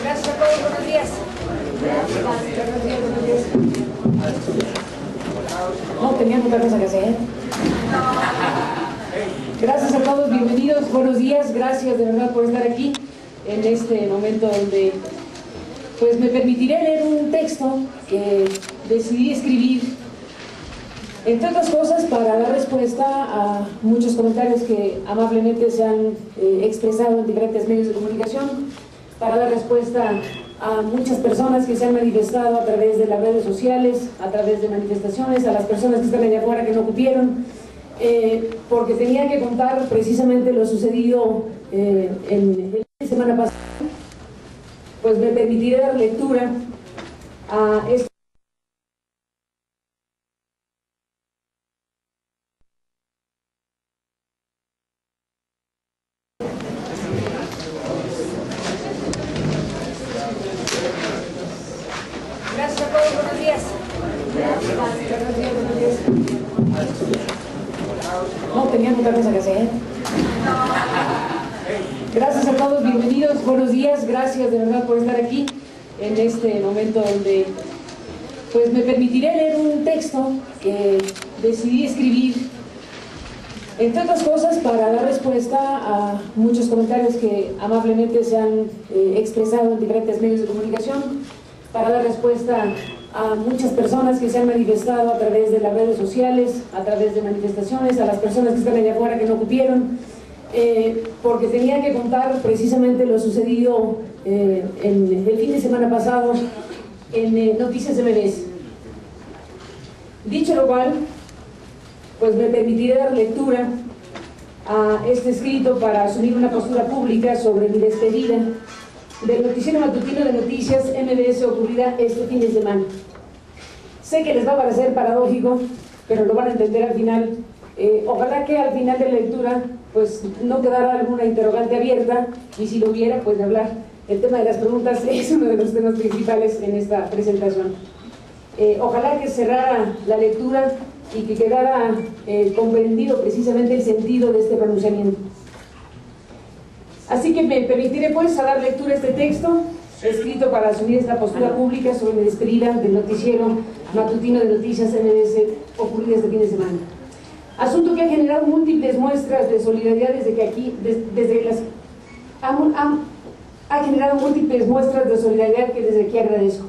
Gracias a todos, buenos días. Buenos días. No, tenían otra cosa que hacer. Gracias a todos, bienvenidos, buenos días, gracias de verdad por estar aquí en este momento donde pues me permitiré leer un texto que decidí escribir, entre otras cosas, para dar respuesta a muchos comentarios que amablemente se han expresado en diferentes medios de comunicación, para dar respuesta a muchas personas que se han manifestado a través de las redes sociales, a través de manifestaciones, a las personas que están allá afuera que no cupieron, porque tenía que contar precisamente lo sucedido en la semana pasada. Pues me permitiré dar lectura a este. Gracias a todos, buenos días. Buenos días. No, tenían otra cosa que hacer. Gracias a todos, bienvenidos, buenos días, gracias de verdad por estar aquí en este momento donde pues me permitiré leer un texto que decidí escribir, entre otras cosas, para dar respuesta a muchos comentarios que amablemente se han expresado en diferentes medios de comunicación, para dar respuesta a muchas personas que se han manifestado a través de las redes sociales, a través de manifestaciones, a las personas que están allá afuera que no cupieron, porque tenía que contar precisamente lo sucedido en el fin de semana pasado en Noticias MBS. Dicho lo cual, pues me permitiré dar lectura a este escrito para asumir una postura pública sobre mi despedida del noticiero matutino de Noticias MBS ocurrida este fin de semana. Sé que les va a parecer paradójico, pero lo van a entender al final. Ojalá que al final de la lectura pues no quedara alguna interrogante abierta, y si lo hubiera, pues de hablar. El tema de las preguntas es uno de los temas principales en esta presentación. Ojalá que cerrara la lectura y que quedara comprendido precisamente el sentido de este pronunciamiento. Así que me permitiré pues a dar lectura a este texto escrito para asumir esta postura pública sobre mi despedida del noticiero matutino de Noticias MBS ocurrida este fin de semana. Asunto que ha generado múltiples muestras de solidaridad ha generado múltiples muestras de solidaridad que desde aquí agradezco.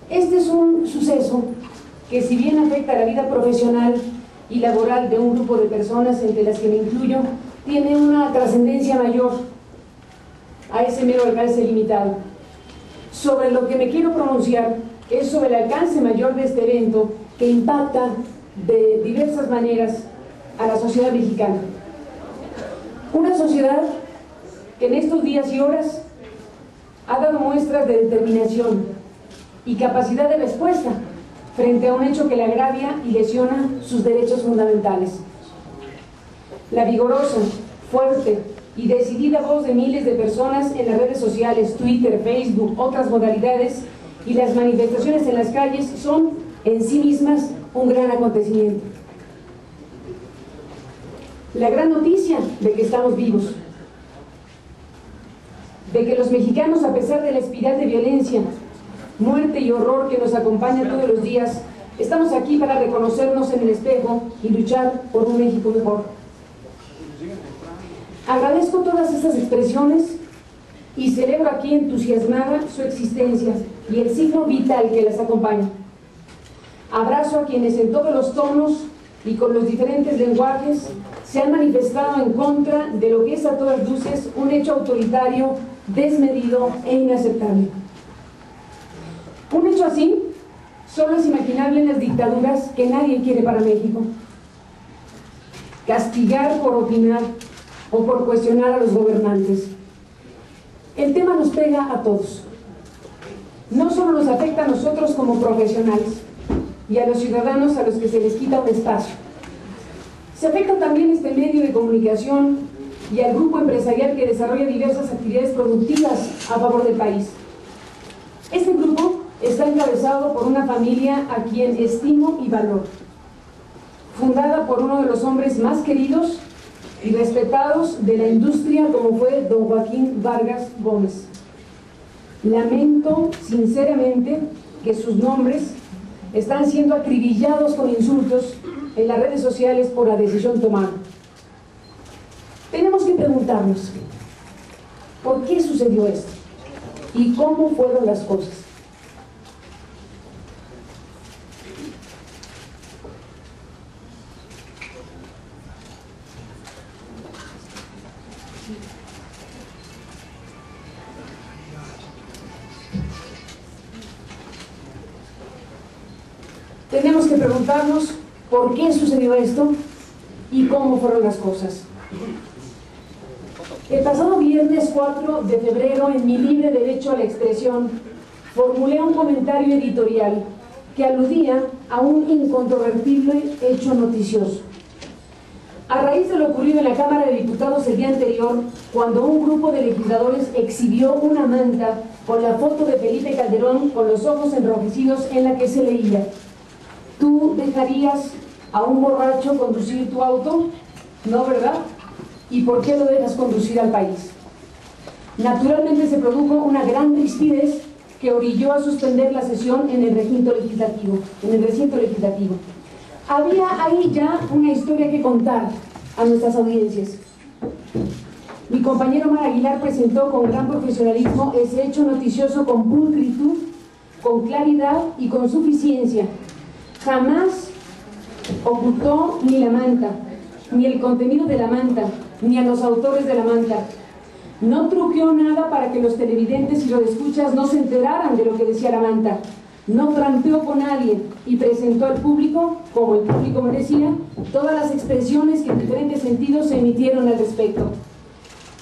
Este es un suceso que, si bien afecta a la vida profesional y laboral de un grupo de personas, entre las que me incluyo, tiene una trascendencia mayor a ese mero alcance limitado. Sobre lo que me quiero pronunciar es sobre el alcance mayor de este evento, que impacta de diversas maneras a la sociedad mexicana. Una sociedad que en estos días y horas ha dado muestras de determinación y capacidad de respuesta frente a un hecho que le agravia y lesiona sus derechos fundamentales. La vigorosa, fuerte y decidida voz de miles de personas en las redes sociales, Twitter, Facebook, otras modalidades, y las manifestaciones en las calles son en sí mismas un gran acontecimiento. La gran noticia de que estamos vivos, de que los mexicanos, a pesar de la espiral de violencia, muerte y horror que nos acompaña todos los días, estamos aquí para reconocernos en el espejo y luchar por un México mejor. Agradezco todas estas expresiones y celebro aquí entusiasmada su existencia y el signo vital que las acompaña. Abrazo a quienes en todos los tonos y con los diferentes lenguajes se han manifestado en contra de lo que es a todas luces un hecho autoritario, desmedido e inaceptable. Un hecho así solo es imaginable en las dictaduras que nadie quiere para México. Castigar por opinar o por cuestionar a los gobernantes. El tema nos pega a todos. No solo nos afecta a nosotros como profesionales y a los ciudadanos a los que se les quita un espacio. Se afecta también este medio de comunicación y al grupo empresarial que desarrolla diversas actividades productivas a favor del país. Este grupo está encabezado por una familia a quien estimo y valoro, fundada por uno de los hombres más queridos y respetados de la industria como fue don Joaquín Vargas Gómez. Lamento sinceramente que sus nombres están siendo acribillados con insultos en las redes sociales por la decisión tomada. Tenemos que preguntarnos, ¿por qué sucedió esto? ¿Y cómo fueron las cosas? Tenemos que preguntarnos por qué sucedió esto y cómo fueron las cosas. El pasado viernes 4 de febrero, en mi libre derecho a la expresión, formulé un comentario editorial que aludía a un incontrovertible hecho noticioso. A raíz de lo ocurrido en la Cámara de Diputados el día anterior, cuando un grupo de legisladores exhibió una manta con la foto de Felipe Calderón con los ojos enrojecidos en la que se leía: ¿tú dejarías a un borracho conducir tu auto? No, ¿verdad? ¿Y por qué lo dejas conducir al país? Naturalmente se produjo una gran rispidez que orilló a suspender la sesión en el recinto legislativo. Había ahí ya una historia que contar a nuestras audiencias. Mi compañero Omar Aguilar presentó con gran profesionalismo ese hecho noticioso con pulcritud, con claridad y con suficiencia. Jamás ocultó ni la manta, ni el contenido de la manta, ni a los autores de la manta. No truqueó nada para que los televidentes y los escuchas no se enteraran de lo que decía la manta. No trampeó con nadie y presentó al público, como el público merecía, todas las expresiones que en diferentes sentidos se emitieron al respecto.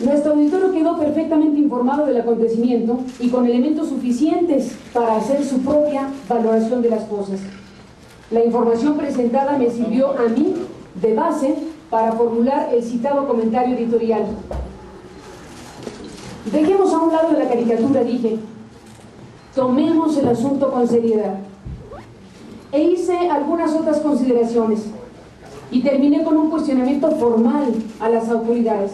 Nuestro auditorio quedó perfectamente informado del acontecimiento y con elementos suficientes para hacer su propia valoración de las cosas. La información presentada me sirvió a mí de base para formular el citado comentario editorial. Dejemos a un lado la caricatura, dije. Tomemos el asunto con seriedad. E hice algunas otras consideraciones y terminé con un cuestionamiento formal a las autoridades.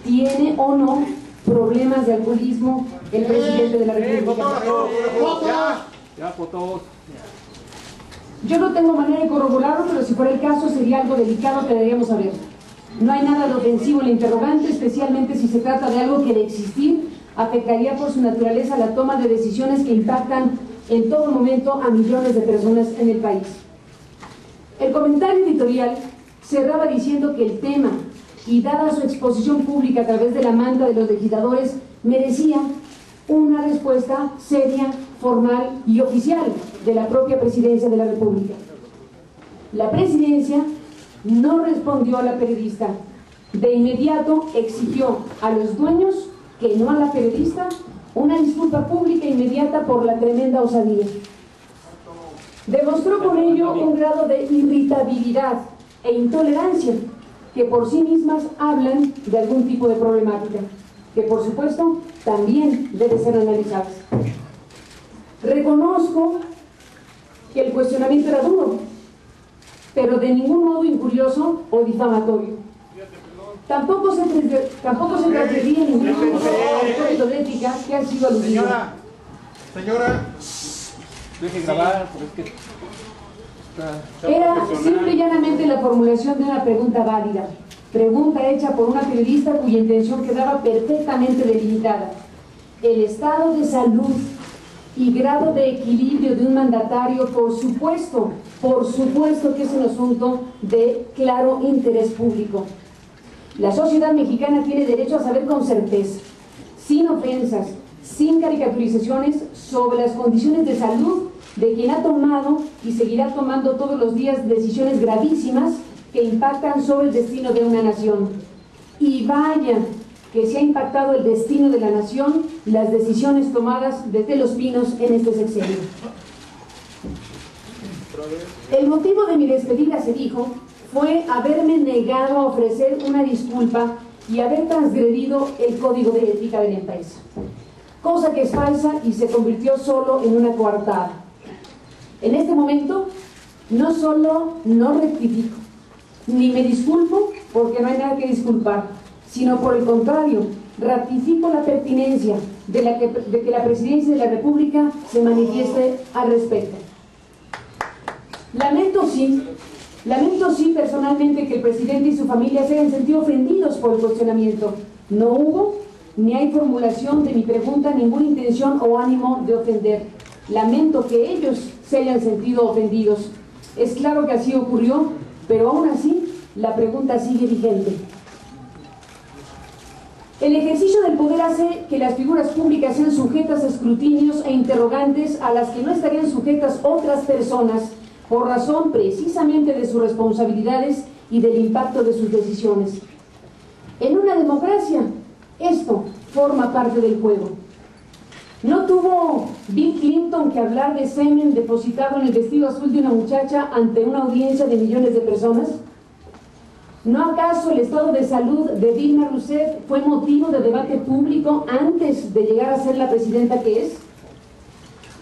¿Tiene o no problemas de alcoholismo el presidente de la República? Ya, fotos. Yo no tengo manera de corroborarlo, pero si fuera el caso sería algo delicado que deberíamos saber. No hay nada de ofensivo en la interrogante, especialmente si se trata de algo que de existir afectaría por su naturaleza la toma de decisiones que impactan en todo momento a millones de personas en el país. El comentario editorial cerraba diciendo que el tema, y dada su exposición pública a través de la manta de los legisladores, merecía una respuesta seria, formal y oficial de la propia Presidencia de la República. La Presidencia no respondió a la periodista. De inmediato exigió a los dueños, que no a la periodista, una disculpa pública inmediata por la tremenda osadía. Demostró con ello un grado de irritabilidad e intolerancia que por sí mismas hablan de algún tipo de problemática, que por supuesto también debe ser analizada. Reconozco que el cuestionamiento era duro, pero de ningún modo injurioso o difamatorio. Tampoco se transgredía ningún código de ética que ha sido aludido. Señora, deje grabar, porque es que era simple y llanamente la formulación de una pregunta válida, pregunta hecha por una periodista cuya intención quedaba perfectamente delimitada. El estado de salud y grado de equilibrio de un mandatario, por supuesto que es un asunto de claro interés público. La sociedad mexicana tiene derecho a saber con certeza, sin ofensas, sin caricaturizaciones, sobre las condiciones de salud de quien ha tomado y seguirá tomando todos los días decisiones gravísimas que impactan sobre el destino de una nación. Y vaya que se ha impactado el destino de la nación las decisiones tomadas desde Los Pinos en este sexenio. El motivo de mi despedida, se dijo, fue haberme negado a ofrecer una disculpa y haber transgredido el código de ética de la empresa, cosa que es falsa y se convirtió solo en una coartada. En este momento, no solo no rectifico, Ni me disculpo porque no hay nada que disculpar, sino por el contrario, ratifico la pertinencia de que la Presidencia de la República se manifieste al respecto. Lamento sí personalmente que el presidente y su familia se hayan sentido ofendidos por el cuestionamiento. No hubo ni hay formulación de mi pregunta, ninguna intención o ánimo de ofender. Lamento que ellos se hayan sentido ofendidos. Es claro que así ocurrió, pero aún así la pregunta sigue vigente. El ejercicio del poder hace que las figuras públicas sean sujetas a escrutinios e interrogantes a las que no estarían sujetas otras personas por razón precisamente de sus responsabilidades y del impacto de sus decisiones. En una democracia, esto forma parte del juego. ¿No tuvo Bill Clinton que hablar de semen depositado en el vestido azul de una muchacha ante una audiencia de millones de personas? ¿No acaso el estado de salud de Dilma Rousseff fue motivo de debate público antes de llegar a ser la presidenta que es?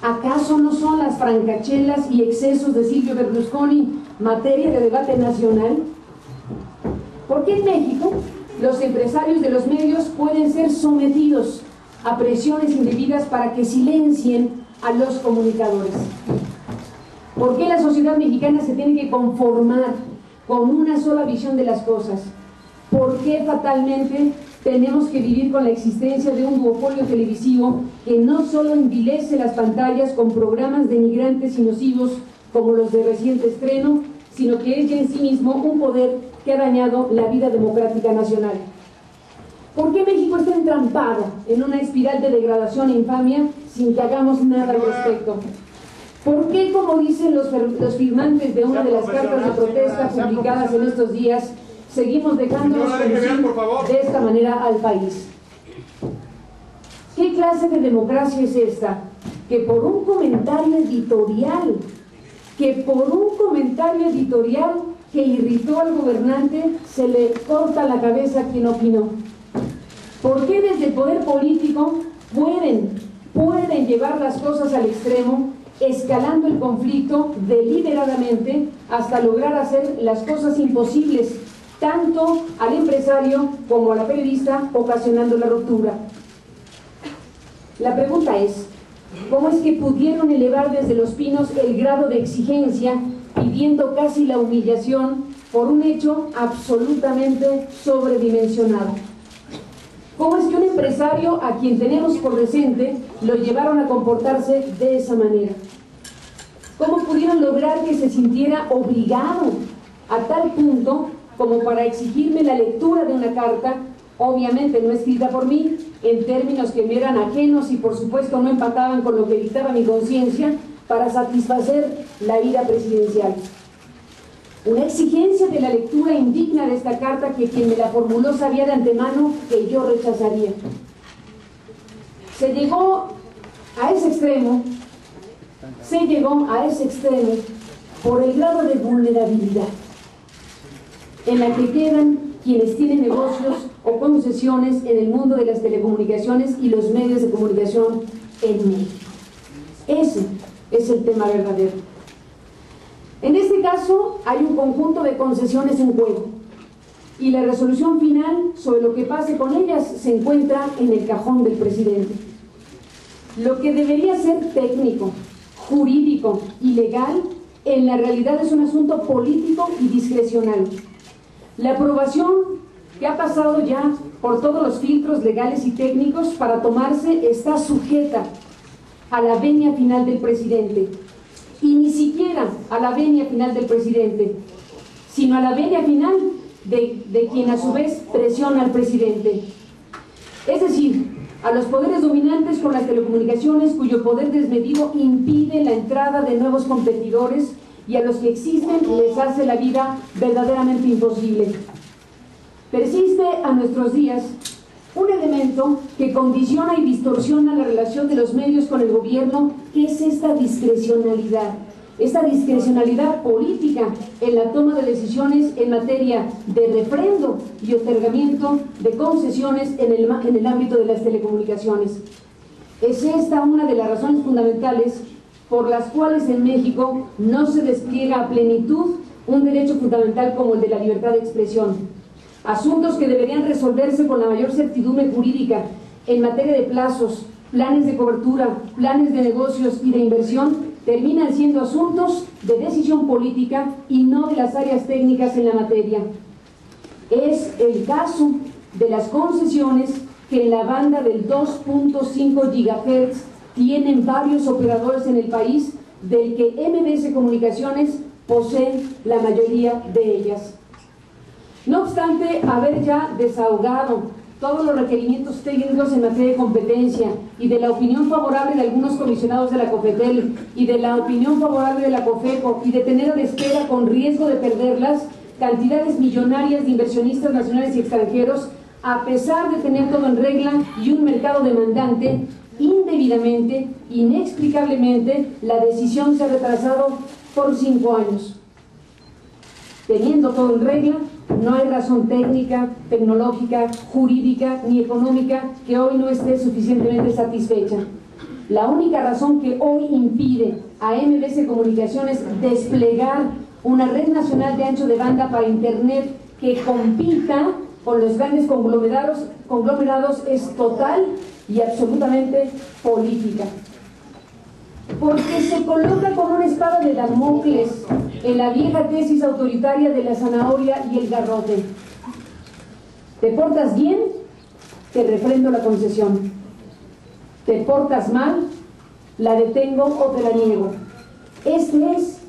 ¿Acaso no son las francachelas y excesos de Silvio Berlusconi materia de debate nacional? ¿Por qué en México los empresarios de los medios pueden ser sometidos a presiones indebidas para que silencien a los comunicadores? ¿Por qué la sociedad mexicana se tiene que conformar con una sola visión de las cosas? ¿Por qué fatalmente tenemos que vivir con la existencia de un duopolio televisivo que no solo envilece las pantallas con programas denigrantes y nocivos como los de reciente estreno, sino que es ya en sí mismo un poder que ha dañado la vida democrática nacional? ¿Por qué México está entrampado en una espiral de degradación e infamia sin que hagamos nada al respecto? ¿Por qué, como dicen los firmantes de una de las cartas de protesta publicadas en estos días, seguimos dejándonos conducir de esta manera al país? ¿Qué clase de democracia es esta? Que por un comentario editorial, que irritó al gobernante, se le corta la cabeza a quien opinó. ¿Por qué desde el poder político pueden llevar las cosas al extremo, escalando el conflicto deliberadamente hasta lograr hacer las cosas imposibles, tanto al empresario como a la periodista, ocasionando la ruptura? La pregunta es, ¿cómo es que pudieron elevar desde Los Pinos el grado de exigencia, pidiendo casi la humillación por un hecho absolutamente sobredimensionado? ¿Cómo es que un empresario a quien tenemos por decente lo llevaron a comportarse de esa manera? ¿Cómo pudieron lograr que se sintiera obligado a tal punto como para exigirme la lectura de una carta, obviamente no escrita por mí, en términos que me eran ajenos y por supuesto no empataban con lo que dictaba mi conciencia, para satisfacer la ira presidencial? Una exigencia de la lectura indigna de esta carta que quien me la formuló sabía de antemano que yo rechazaría. Se llegó a ese extremo por el grado de vulnerabilidad en la que quedan quienes tienen negocios o concesiones en el mundo de las telecomunicaciones y los medios de comunicación en México. Ese es el tema verdadero. En este caso hay un conjunto de concesiones en juego y la resolución final sobre lo que pase con ellas se encuentra en el cajón del presidente. Lo que debería ser técnico, jurídico y legal, en la realidad es un asunto político y discrecional. La aprobación que ha pasado ya por todos los filtros legales y técnicos para tomarse está sujeta a la venia final del presidente. Y ni siquiera a la venia final del presidente, sino a la venia final de quien a su vez presiona al presidente. Es decir, a los poderes dominantes con las telecomunicaciones cuyo poder desmedido impide la entrada de nuevos competidores y a los que existen les hace la vida verdaderamente imposible. Persiste a nuestros días un elemento que condiciona y distorsiona la relación de los medios con el gobierno, que es esta discrecionalidad política en la toma de decisiones en materia de refrendo y otorgamiento de concesiones en el ámbito de las telecomunicaciones. Es esta una de las razones fundamentales por las cuales en México no se despliega a plenitud un derecho fundamental como el de la libertad de expresión. Asuntos que deberían resolverse con la mayor certidumbre jurídica en materia de plazos, planes de cobertura, planes de negocios y de inversión, terminan siendo asuntos de decisión política y no de las áreas técnicas en la materia. Es el caso de las concesiones que en la banda del 2.5 GHz tienen varios operadores en el país, del que MBS Comunicaciones posee la mayoría de ellas. No obstante haber ya desahogado todos los requerimientos técnicos en materia de competencia y de la opinión favorable de algunos comisionados de la COFETEL y de la opinión favorable de la COFECO y de tener a la espera con riesgo de perderlas cantidades millonarias de inversionistas nacionales y extranjeros, a pesar de tener todo en regla y un mercado demandante, indebidamente, inexplicablemente, la decisión se ha retrasado por 5 años. Teniendo todo en regla, no hay razón técnica, tecnológica, jurídica ni económica que hoy no esté suficientemente satisfecha. La única razón que hoy impide a MBS Comunicaciones desplegar una red nacional de ancho de banda para Internet que compita con los grandes conglomerados es total y absolutamente política. Porque se coloca como una espada de Damocles en la vieja tesis autoritaria de la zanahoria y el garrote. Te portas bien, te refrendo la concesión. Te portas mal, la detengo o te la niego. Este es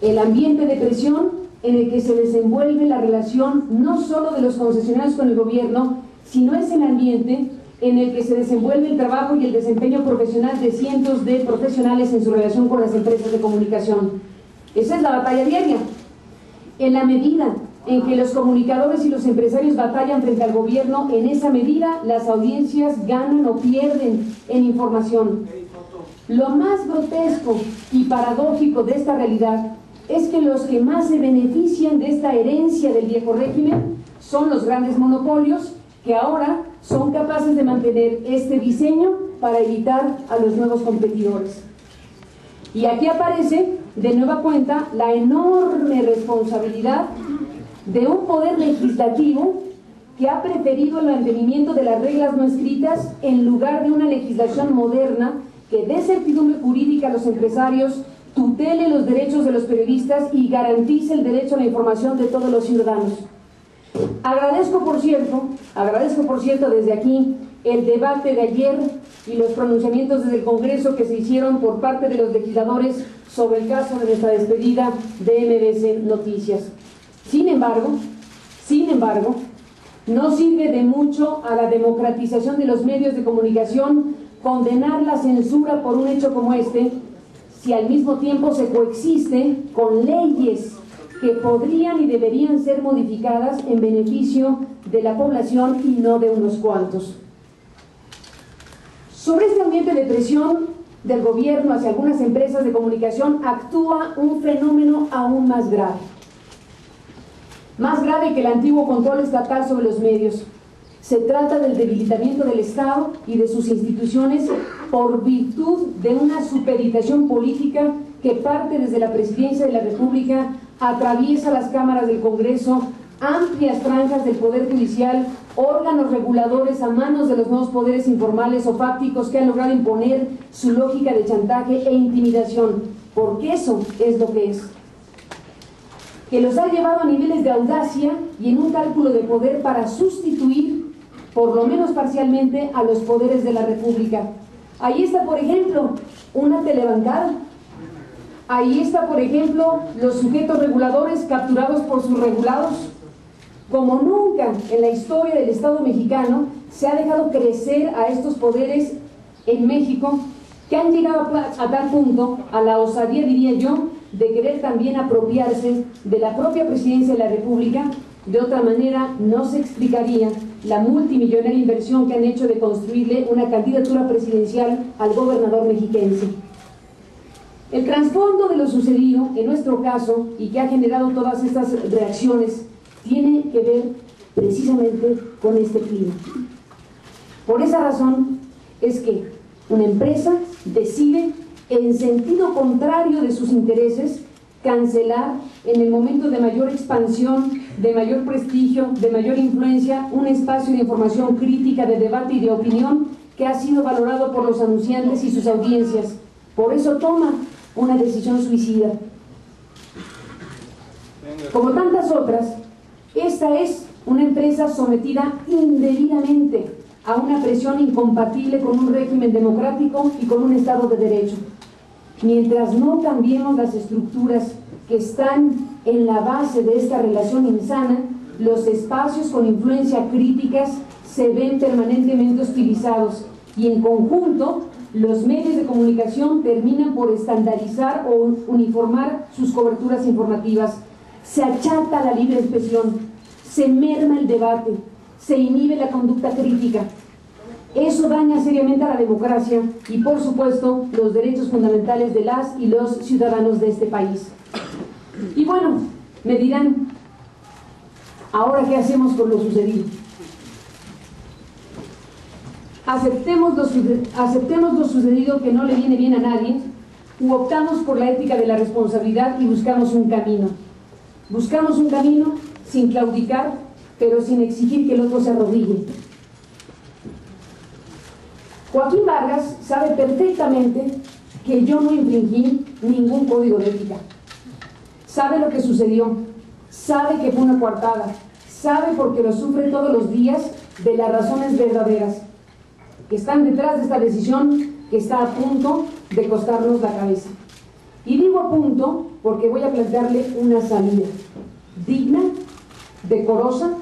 el ambiente de presión en el que se desenvuelve la relación no solo de los concesionarios con el gobierno, sino es el ambiente en el que se desenvuelve el trabajo y el desempeño profesional de cientos de profesionales en su relación con las empresas de comunicación. Esa es la batalla diaria. En la medida en que los comunicadores y los empresarios batallan frente al gobierno, en esa medida las audiencias ganan o pierden en información. Lo más grotesco y paradójico de esta realidad es que los que más se benefician de esta herencia del viejo régimen son los grandes monopolios, que ahora son capaces de mantener este diseño para evitar a los nuevos competidores. Y aquí aparece de nueva cuenta la enorme responsabilidad de un poder legislativo que ha preferido el mantenimiento de las reglas no escritas en lugar de una legislación moderna que dé certidumbre jurídica a los empresarios, tutele los derechos de los periodistas y garantice el derecho a la información de todos los ciudadanos. Agradezco por cierto desde aquí el debate de ayer y los pronunciamientos desde el Congreso que se hicieron por parte de los legisladores sobre el caso de nuestra despedida de MBS Noticias. Sin embargo, no sirve de mucho a la democratización de los medios de comunicación condenar la censura por un hecho como este, si al mismo tiempo se coexiste con leyes que podrían y deberían ser modificadas en beneficio de la población y no de unos cuantos. Sobre este ambiente de presión del gobierno hacia algunas empresas de comunicación actúa un fenómeno aún más grave que el antiguo control estatal sobre los medios. Se trata del debilitamiento del Estado y de sus instituciones por virtud de una supeditación política que parte desde la Presidencia de la República, atraviesa las cámaras del Congreso, amplias franjas del Poder Judicial, órganos reguladores a manos de los nuevos poderes informales o fácticos que han logrado imponer su lógica de chantaje e intimidación, porque eso es lo que es. Que los ha llevado a niveles de audacia y en un cálculo de poder para sustituir, por lo menos parcialmente, a los poderes de la República. Ahí está, por ejemplo, una telebancada. Ahí está, por ejemplo, los sujetos reguladores capturados por sus regulados. Como nunca en la historia del Estado mexicano se ha dejado crecer a estos poderes en México, que han llegado a tal punto, a la osadía, diría yo, de querer también apropiarse de la propia Presidencia de la República. De otra manera no se explicaría la multimillonaria inversión que han hecho de construirle una candidatura presidencial al gobernador mexiquense. El trasfondo de lo sucedido en nuestro caso y que ha generado todas estas reacciones tiene que ver precisamente con este clima. Por esa razón es que una empresa decide, en sentido contrario de sus intereses, cancelar en el momento de mayor expansión, de mayor prestigio, de mayor influencia, un espacio de información crítica, de debate y de opinión que ha sido valorado por los anunciantes y sus audiencias. Por eso toma una decisión suicida. Como tantas otras, esta es una empresa sometida indebidamente a una presión incompatible con un régimen democrático y con un Estado de Derecho. Mientras no cambiemos las estructuras que están en la base de esta relación insana, los espacios con influencia críticas se ven permanentemente hostilizados y en conjunto los medios de comunicación terminan por estandarizar o uniformar sus coberturas informativas. Se achata la libre expresión, se merma el debate, se inhibe la conducta crítica. Eso daña seriamente a la democracia y, por supuesto, los derechos fundamentales de las y los ciudadanos de este país. Y bueno, me dirán, ¿ahora qué hacemos con lo sucedido? Aceptemos lo sucedido, que no le viene bien a nadie, u optamos por la ética de la responsabilidad y buscamos un camino. Buscamos un camino sin claudicar, pero sin exigir que el otro se arrodille. Joaquín Vargas sabe perfectamente que yo no infringí ningún código de ética. Sabe lo que sucedió, sabe que fue una coartada, sabe porque lo sufre todos los días de las razones verdaderas que están detrás de esta decisión que está a punto de costarnos la cabeza. Y digo a punto porque voy a plantearle una salida digna, decorosa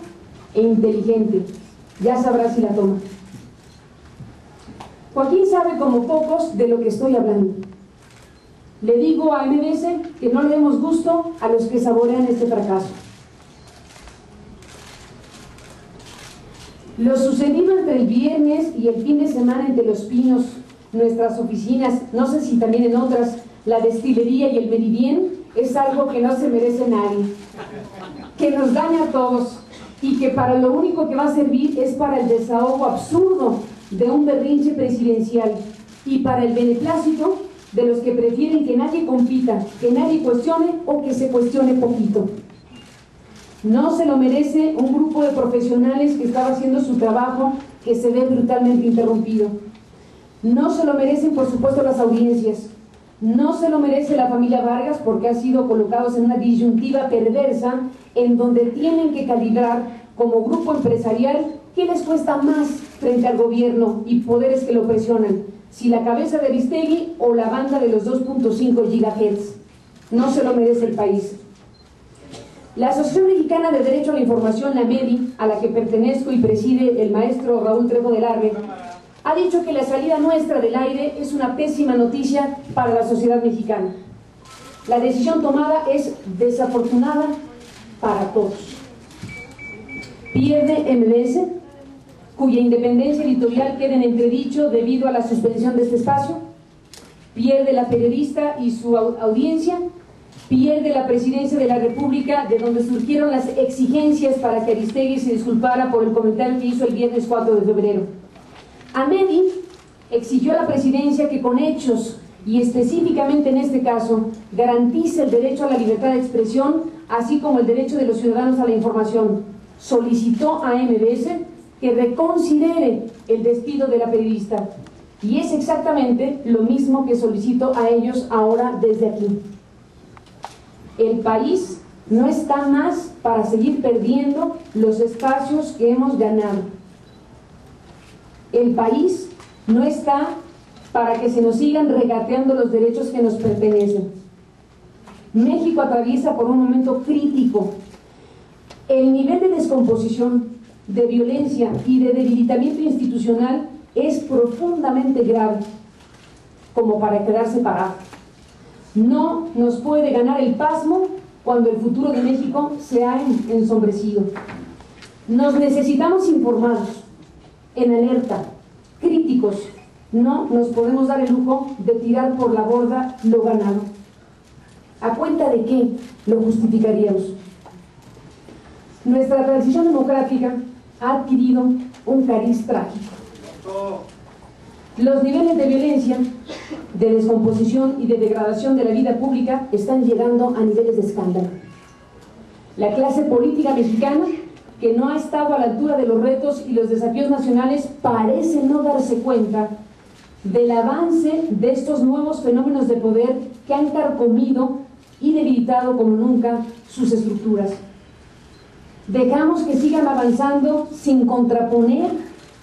e inteligente. Ya sabrá si la toma. Joaquín sabe como pocos de lo que estoy hablando. Le digo a MBS que no le demos gusto a los que saborean este fracaso. Lo sucedido entre el viernes y el fin de semana entre Los Pinos, nuestras oficinas, no sé si también en otras, la destilería y el Meridien, es algo que no se merece nadie, que nos daña a todos y que para lo único que va a servir es para el desahogo absurdo de un berrinche presidencial y para el beneplácito de los que prefieren que nadie compita, que nadie cuestione o que se cuestione poquito. No se lo merece un grupo de profesionales que estaba haciendo su trabajo, que se ve brutalmente interrumpido. No se lo merecen, por supuesto, las audiencias. No se lo merece la familia Vargas, porque han sido colocados en una disyuntiva perversa en donde tienen que calibrar como grupo empresarial qué les cuesta más frente al gobierno y poderes que lo presionan, si la cabeza de Aristegui o la banda de los 2.5 GHz. No se lo merece el país. La Asociación Mexicana de Derecho a la Información, la AMEDI, a la que pertenezco y preside el maestro Raúl Trejo del Arre, ha dicho que la salida nuestra del aire es una pésima noticia para la sociedad mexicana. La decisión tomada es desafortunada para todos. Pierde MBS, cuya independencia editorial queda en entredicho debido a la suspensión de este espacio. Pierde la periodista y su audiencia. Pierde la presidencia de la República, de donde surgieron las exigencias para que Aristegui se disculpara por el comentario que hizo el viernes 4 de febrero. AMEDI exigió a la presidencia que con hechos, y específicamente en este caso, garantice el derecho a la libertad de expresión, así como el derecho de los ciudadanos a la información. Solicitó a MBS que reconsidere el despido de la periodista. Y es exactamente lo mismo que solicito a ellos ahora desde aquí. El país no está más para seguir perdiendo los espacios que hemos ganado. El país no está para que se nos sigan regateando los derechos que nos pertenecen. México atraviesa por un momento crítico. El nivel de descomposición, de violencia y de debilitamiento institucional es profundamente grave, como para quedarse parado. No nos puede ganar el pasmo cuando el futuro de México se ha ensombrecido. Nos necesitamos informados, en alerta, críticos. No nos podemos dar el lujo de tirar por la borda lo ganado. ¿A cuenta de qué lo justificaríamos? Nuestra transición democrática ha adquirido un cariz trágico. Los niveles de violencia, de descomposición y de degradación de la vida pública están llegando a niveles de escándalo. La clase política mexicana, que no ha estado a la altura de los retos y los desafíos nacionales, parece no darse cuenta del avance de estos nuevos fenómenos de poder que han carcomido y debilitado como nunca sus estructuras. Dejamos que sigan avanzando sin contraponer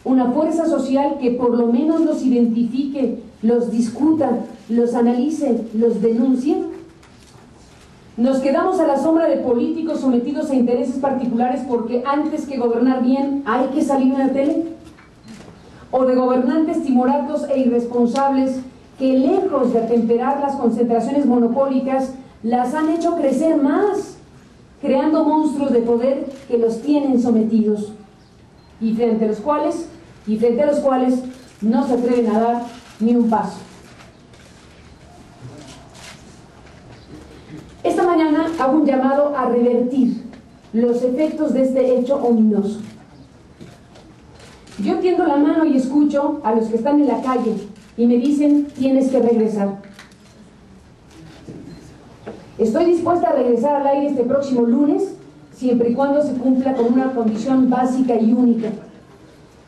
una fuerza social que por lo menos los identifique, los discuta, los analice, los denuncie. Nos quedamos a la sombra de políticos sometidos a intereses particulares porque antes que gobernar bien hay que salir en la tele, o de gobernantes timoratos e irresponsables que, lejos de atemperar las concentraciones monopólicas, las han hecho crecer más, creando monstruos de poder que los tienen sometidos y frente a los cuales no se atreven a dar ni un paso. Esta mañana hago un llamado a revertir los efectos de este hecho ominoso. Yo tiendo la mano y escucho a los que están en la calle y me dicen: tienes que regresar. Estoy dispuesta a regresar al aire este próximo lunes, siempre y cuando se cumpla con una condición básica y única: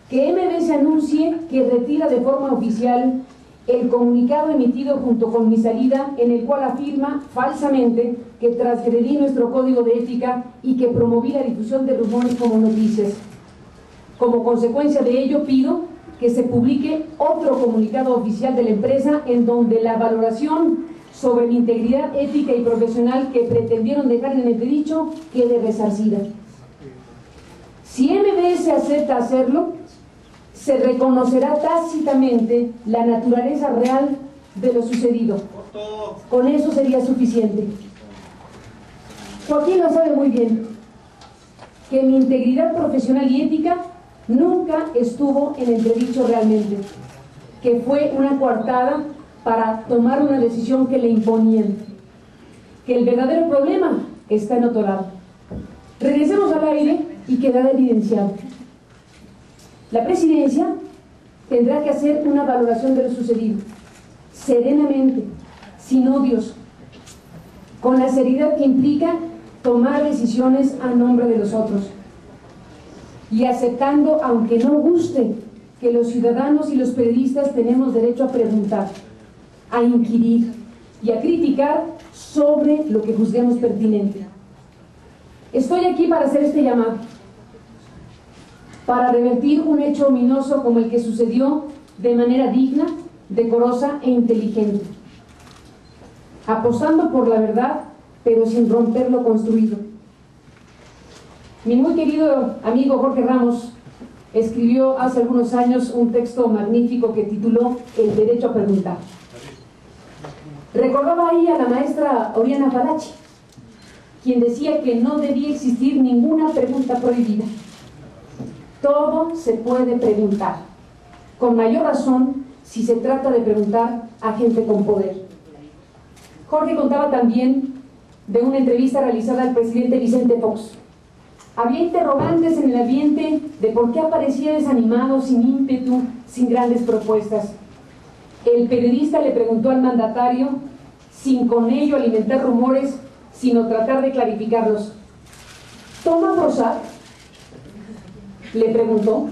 que MBS anuncie que retira de forma oficial el comunicado emitido junto con mi salida, en el cual afirma falsamente que transgredí nuestro código de ética y que promoví la difusión de rumores como noticias. Como consecuencia de ello, pido que se publique otro comunicado oficial de la empresa en donde la valoración sobre mi integridad ética y profesional que pretendieron dejar en entredicho quede resarcida. Si MBS acepta hacerlo, se reconocerá tácitamente la naturaleza real de lo sucedido. Con eso sería suficiente. Joaquín lo sabe muy bien, que mi integridad profesional y ética nunca estuvo en entredicho realmente, que fue una coartada para tomar una decisión que le imponían, que el verdadero problema está en otro lado. Regresemos al aire y quedará evidenciado. La presidencia tendrá que hacer una valoración de lo sucedido, serenamente, sin odios, con la seriedad que implica tomar decisiones a nombre de los otros y aceptando, aunque no guste, que los ciudadanos y los periodistas tenemos derecho a preguntar, a inquirir y a criticar sobre lo que juzguemos pertinente. Estoy aquí para hacer este llamado, para revertir un hecho ominoso como el que sucedió de manera digna, decorosa e inteligente, apostando por la verdad, pero sin romper lo construido. Mi muy querido amigo Jorge Ramos escribió hace algunos años un texto magnífico que tituló El derecho a preguntar. Recordaba ahí a la maestra Oriana Falachi, quien decía que no debía existir ninguna pregunta prohibida. Todo se puede preguntar, con mayor razón si se trata de preguntar a gente con poder. Jorge contaba también de una entrevista realizada al presidente Vicente Fox. Había interrogantes en el ambiente de por qué aparecía desanimado, sin ímpetu, sin grandes propuestas. El periodista le preguntó al mandatario, sin con ello alimentar rumores, sino tratar de clarificarlos: ¿toma Prozac?, le preguntó.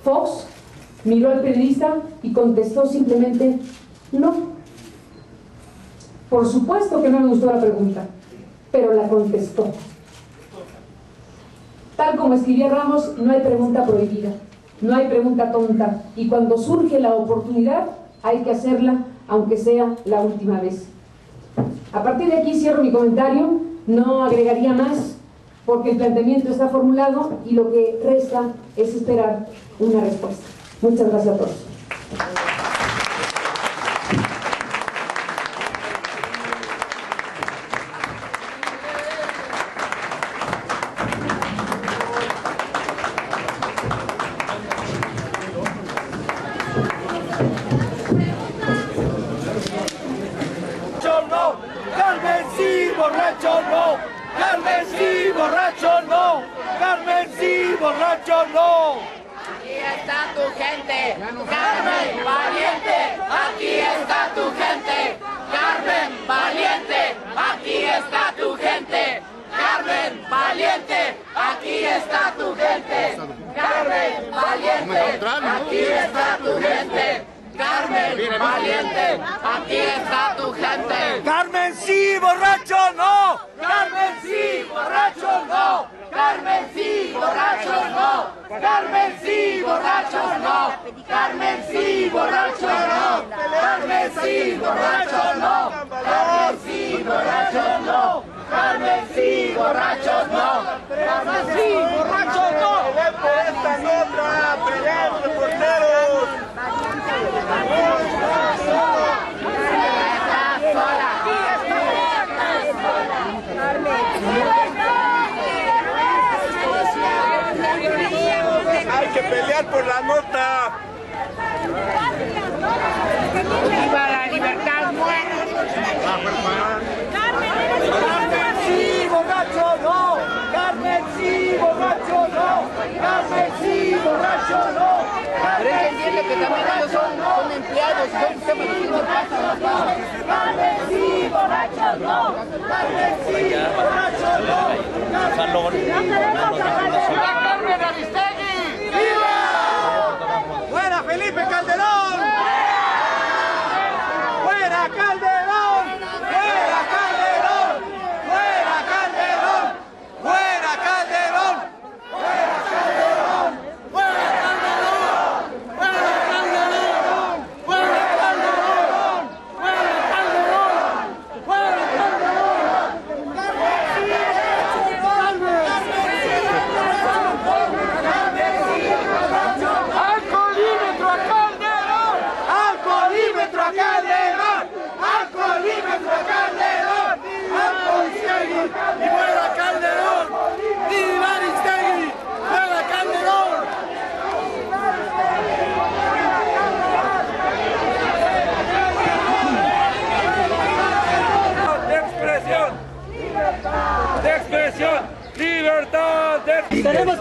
Fox miró al periodista y contestó simplemente: no. Por supuesto que no le gustó la pregunta, pero la contestó. Tal como escribía Ramos, no hay pregunta prohibida, no hay pregunta tonta, y cuando surge la oportunidad hay que hacerla, aunque sea la última vez. A partir de aquí cierro mi comentario, no agregaría más, porque el planteamiento está formulado y lo que resta es esperar una respuesta. Muchas gracias a todos. Carmen sí, borracho no. está tu gente. Carmen Valiente, aquí está tu gente. Carmen Valiente, aquí está tu gente. Carmen Valiente, aquí está tu gente. Carmen Valiente, aquí está tu gente. Carmen Valiente, aquí está tu gente. Carmen sí, borracho no. Carmen sí, borracho no. Carmen sí, borracho no. Carmen sí, borracho no. Carmen sí, borracho no. Carmen sí, borracho no. Carmen sí, borracho no. Carmen sí, borracho no. Carmen sí, borracho no. Esta nota, pelear reporteros. Hay que pelear por la nota. ¡Viva la libertad! Carmen sí, borracho no. Carmen sí, borracho no. Carmen sí, borracho no. Pero es que entiende que también ellos son empleados, son sistemas de tiempo. Carmen sí, borracho no. Carmen sí, borracho no. Salón. ¡Viva Carmen Aristegui! ¡Viva! ¡Fuera Felipe Calderón! ¡Fuera Calderón! ¡Fuera Calderón! ¡Fuera Calderón! ¡Fuera Calderón! ¡Fuera Calderón! ¡Fuera Calderón! ¡Fuera Calderón! ¡Fuera Calderón! ¡Fuera Calderón! ¡Fuera Calderón! ¡Alcoholímetro a Calderón! ¡Alcoholímetro a Calderón! ¡Alcoholímetro a Calderón! ¡Alcoholímetro! ¡Y fuera Calderón! ¡Viva Aristegui! ¡Fuera Calderón! De expresión, libertad de expresión, libertad de expresión.